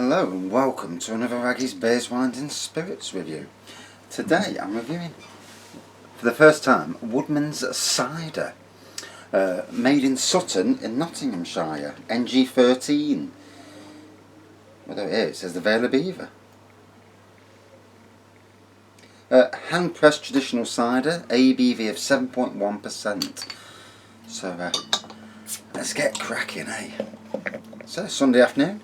Hello and welcome to another Raggy's Beers, Wines and Spirits review. Today I'm reviewing, for the first time, Woodmans Cider, made in Sutton in Nottinghamshire, NG13. Although here it says the Vale.Made. Hand-pressed traditional cider, ABV of 7.1%. So let's get cracking, eh? So Sunday afternoon.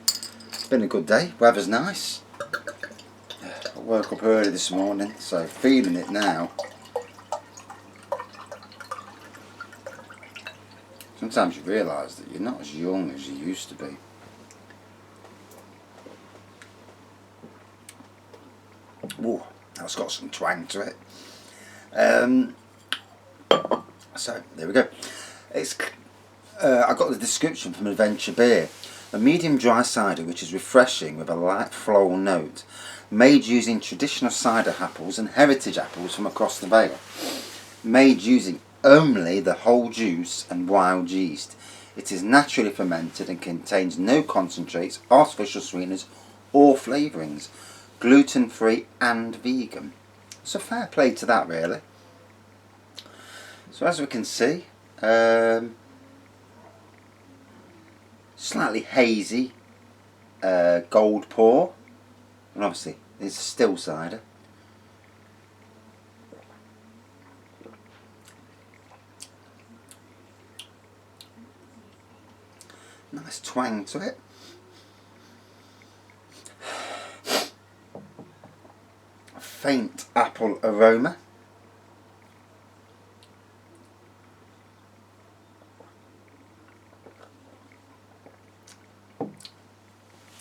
Been a good day, weather's nice. I woke up early this morning, so feeling it now. Sometimes you realise that you're not as young as you used to be. Ooh, that's got some twang to it. So there we go. I got the description from Adventure Beer. A medium dry cider which is refreshing with a light floral note, made using traditional cider apples and heritage apples from across the Vale. Made using only the whole juice and wild yeast. It is naturally fermented and contains no concentrates, artificial sweeteners or flavourings. Gluten free and vegan. So fair play to that, really. So as we can see, slightly hazy gold pour, and obviously it's a still cider. Nice twang to it. A faint apple aroma.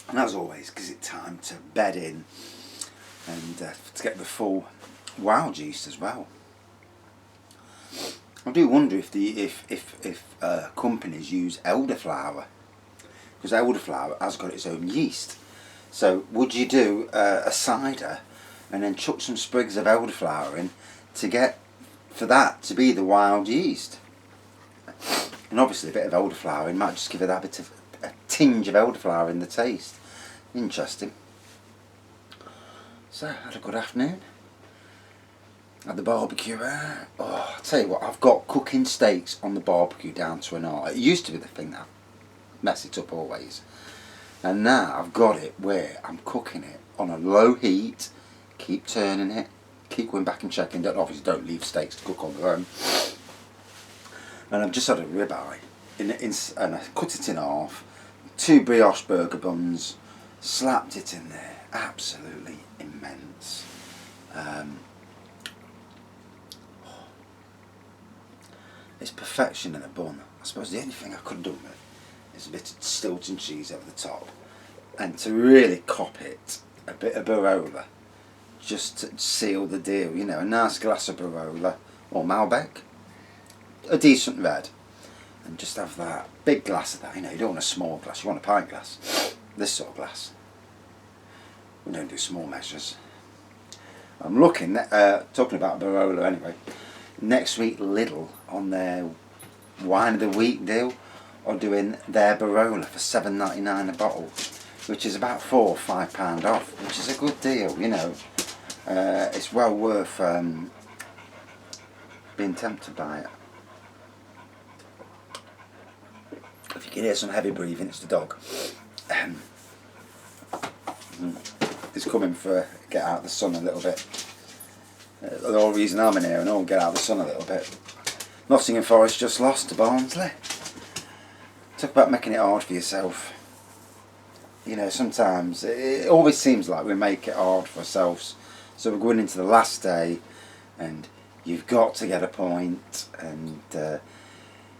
And as always, gives it time to bed in and to get the full wild yeast as well. I do wonder if companies use elderflower, because elderflower has got its own yeast. So would you do a cider and then chuck some sprigs of elderflower in to get for that to be the wild yeast? And obviously a bit of elderflower might just give it that bit of a tinge of elderflower in the taste. Interesting. So, had a good afternoon. Had the barbecue. Oh, I'll tell you what, I've got cooking steaks on the barbecue down to an art. It used to be the thing that mess it up always. And now I've got it where I'm cooking it on a low heat, keep turning it, keep going back and checking. Obviously don't leave steaks to cook on their own. And I've just had a ribeye and I cut it in half, 2 brioche burger buns, slapped it in there, absolutely immense. It's perfection in a bun. I suppose the only thing I could have done with it is a bit of Stilton cheese over the top, and to really cop it, a bit of Barolo, just to seal the deal. You know, a nice glass of Barolo or Malbec, a decent red, and just have that big glass of that. You know, you don't want a small glass, you want a pint glass. This sort of glass. We don't do small measures. I'm looking, talking about Barolo anyway, next week Lidl on their Wine of the Week deal are doing their Barolo for $7.99 a bottle, which is about £4 or £5 off, which is a good deal, you know. It's well worth being tempted by it. If you can hear some heavy breathing, it's the dog. He's coming for get out of the sun a little bit. The whole reason I'm in here and all get out of the sun a little bit. Nottingham Forest just lost to Barnsley. Talk about making it hard for yourself. You know, sometimes it always seems like we make it hard for ourselves. So we're going into the last day and you've got to get a point, and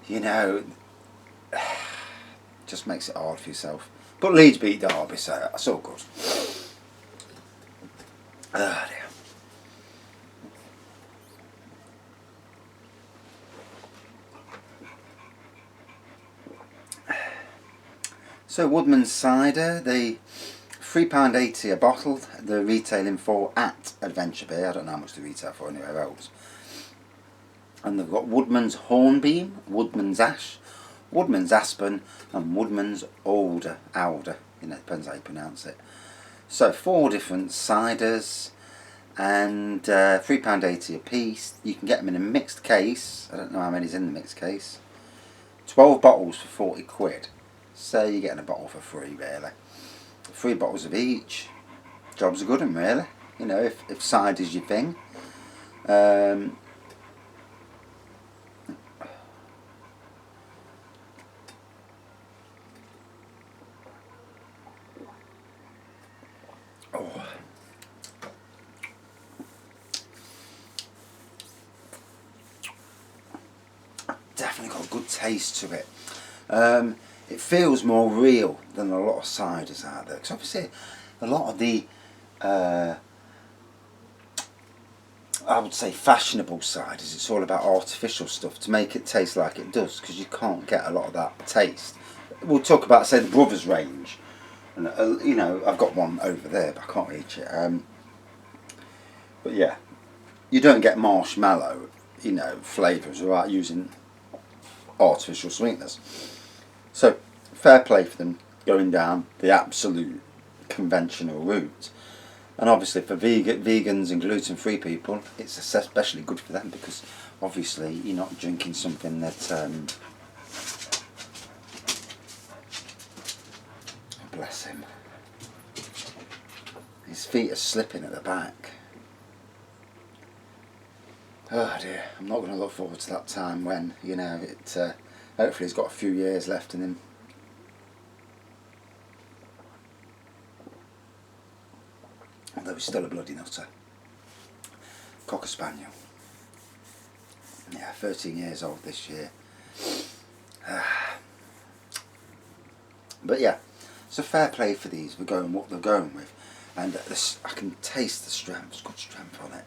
you know, just makes it hard for yourself. But Leeds beat Derby, so that's all good. Ah, dear. So Woodmans Cider, the £3.80 a bottle, they're retailing for at Adventure Beer. I don't know how much they retail for anywhere else. And they've got Woodmans Hornbeam, Woodmans Ash, Woodmans Aspen and Woodmans Alder. You know, depends how you pronounce it. So 4 different ciders, and £3.80 a piece. You can get them in a mixed case. I don't know how many's in the mixed case. 12 bottles for 40 quid. So you're getting a bottle for free, really. 3 bottles of each. Job's a good one, really. You know, if cider's your thing. Oh. Definitely got a good taste to it. It feels more real than a lot of ciders out there. Because obviously, a lot of the, I would say, fashionable ciders, it's all about artificial stuff to make it taste like it does. Because you can't get a lot of that taste. We'll talk about, say, the Brothers range. And you know, I've got one over there, but I can't reach it. But yeah, you don't get marshmallow, you know, flavours without using artificial sweeteners. So fair play for them going down the absolute conventional route. And obviously for vegans and gluten-free people, it's especially good for them, because obviously you're not drinking something that bless him, his feet are slipping at the back. Oh dear, I'm not going to look forward to that time when, you know, hopefully he's got a few years left in him. Although he's still a bloody nutter. Cocker Spaniel. Yeah, 13 years old this year. But yeah, so fair play for these. We're going what they're going with. And this, I can taste the strength, it's good strength on it.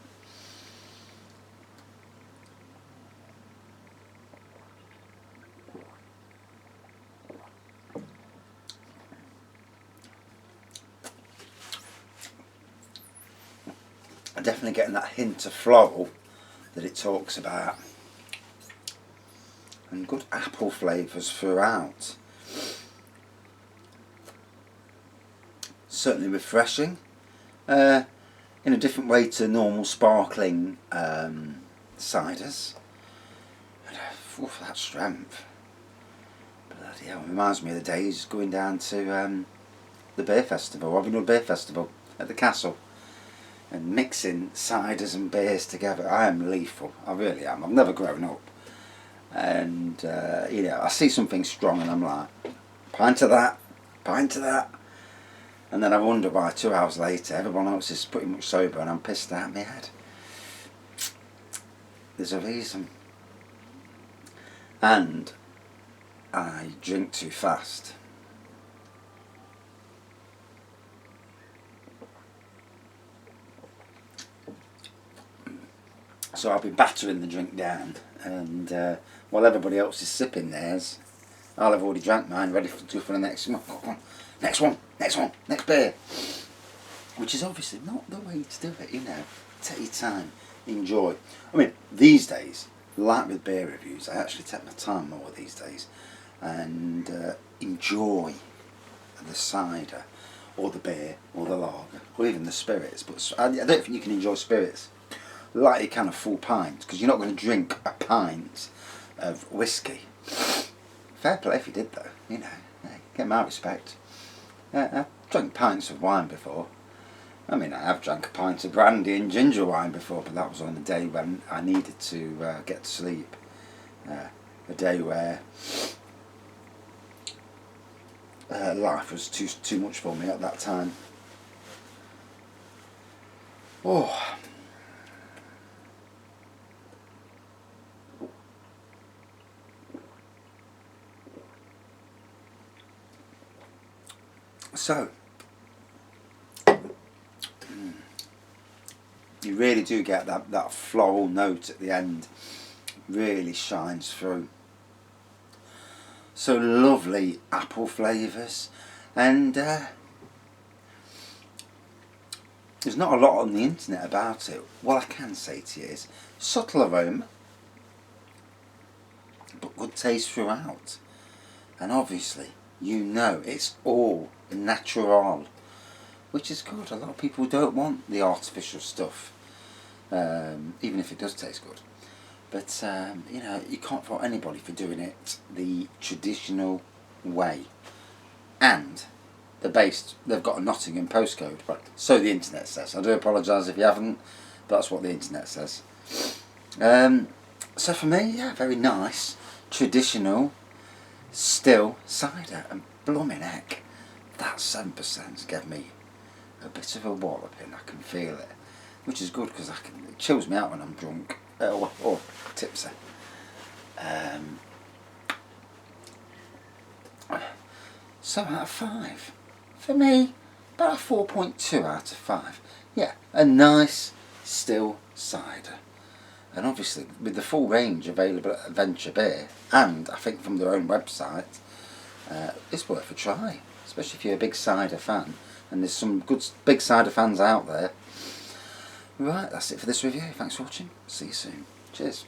I'm definitely getting that hint of floral that it talks about, and good apple flavours throughout. Certainly refreshing, in a different way to normal sparkling ciders. And, that strength, bloody hell, reminds me of the days going down to the beer festival, Robin Hood Beer Festival at the castle, and mixing ciders and beers together. I am lethal, I really am. I've never grown up, and you know, I see something strong and I'm like, pint of that, and then I wonder why 2 hours later everyone else is pretty much sober and I'm pissed out of my head. There's a reason. And I drink too fast. So I'll be battering the drink down, and while everybody else is sipping theirs, I'll have already drank mine, ready for the next one. Next beer. Which is obviously not the way to do it, you know. Take your time, enjoy. I mean, these days, like with beer reviews, I actually take my time more these days, and enjoy the cider, or the beer, or the lager, or even the spirits. But I don't think you can enjoy spirits like you can a full pint, because you're not going to drink a pint of whiskey. Fair play if you did though, you know, get my respect. I've drunk pints of wine before. I mean, I have drank a pint of brandy and ginger wine before, but that was on a day when I needed to get to sleep. A day where life was too much for me at that time. Oh. So, you really do get that floral note at the end, really shines through. So lovely apple flavours, and there's not a lot on the internet about it. What I can say to you is subtle aroma, but good taste throughout. And obviously, you know, it's all natural, which is good. A lot of people don't want the artificial stuff, even if it does taste good. But you know, you can't fault anybody for doing it the traditional way. And they've got a Nottingham postcode, but so the internet says. I do apologise if you haven't, but that's what the internet says. So for me, yeah, very nice, traditional, still cider, and blooming heck, that 7% gave me a bit of a walloping. I can feel it, which is good because it chills me out when I'm drunk or tipsy. So out of 5. For me, about a 4.2 out of 5. Yeah, a nice, still cider. And obviously, with the full range available at Adventure Beer, and I think from their own website, it's worth a try. Especially if you're a big cider fan. And there's some good big cider fans out there. Right, that's it for this review. Thanks for watching. See you soon. Cheers.